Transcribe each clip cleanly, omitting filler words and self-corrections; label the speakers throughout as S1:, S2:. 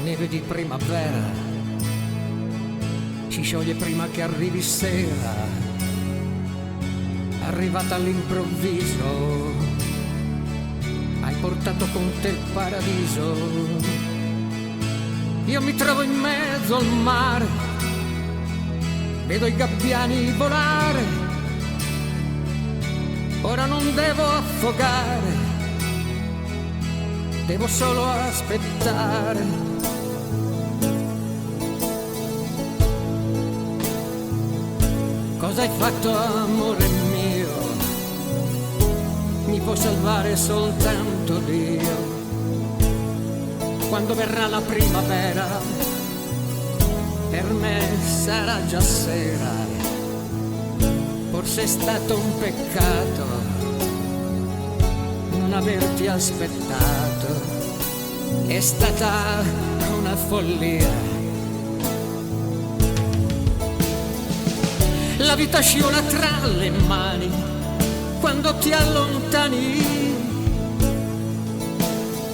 S1: neve di primavera, si scioglie prima che arrivi sera, arrivata all'improvviso, hai portato con te il paradiso. Io mi trovo in mezzo al mare, vedo i gabbiani volare, ora non devo affogare, devo solo aspettare. Cosa hai fatto, amore mio? Mi può salvare soltanto Dio. Quando verrà la primavera, per me sarà già sera. Forse è stato un peccato non averti aspettato, è stata una follia. La vita scivola tra le mani quando ti allontani,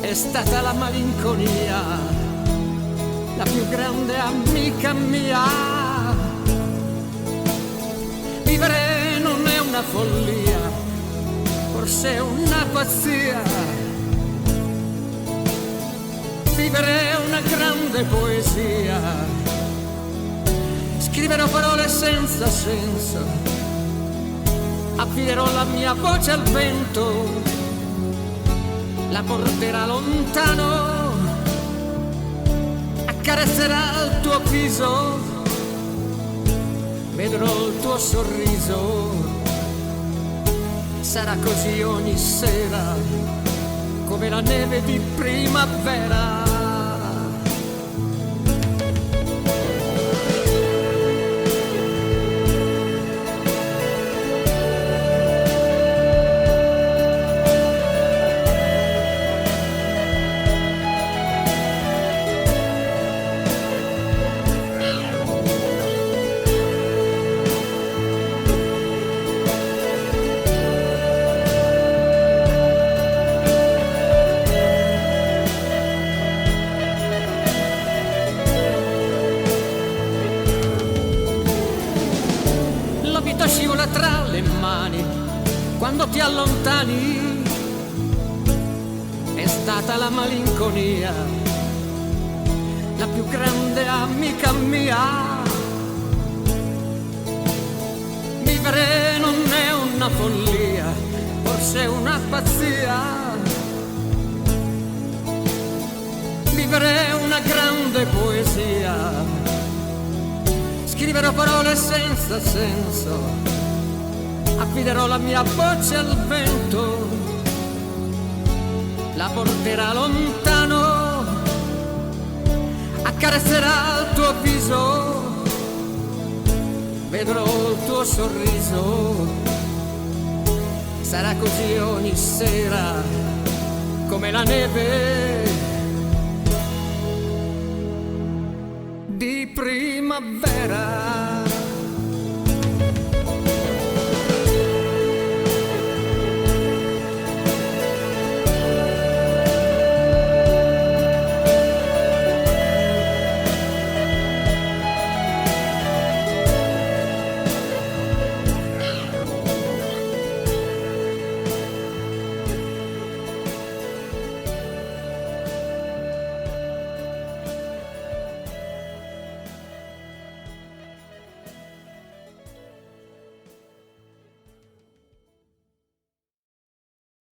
S1: è stata la malinconia, la più grande amica mia. Vivere non è una follia, forse è una pazzia. Vivere è una grande poesia. Scriverò parole senza senso, affiderò la mia voce al vento, la porterà lontano, accarezzerà il tuo viso, vedrò il tuo sorriso. Sarà così ogni sera, come la neve di primavera. Scivola tra le mani quando ti allontani, è stata la malinconia, la più grande amica mia. Vivere non è una follia, forse è una pazzia. Vivere è una grande poesia. Scriverò parole senza senso, affiderò la mia voce al vento, la porterà lontano, accarezzerà il tuo viso, vedrò il tuo sorriso. Sarà così ogni sera, come la neve di primavera.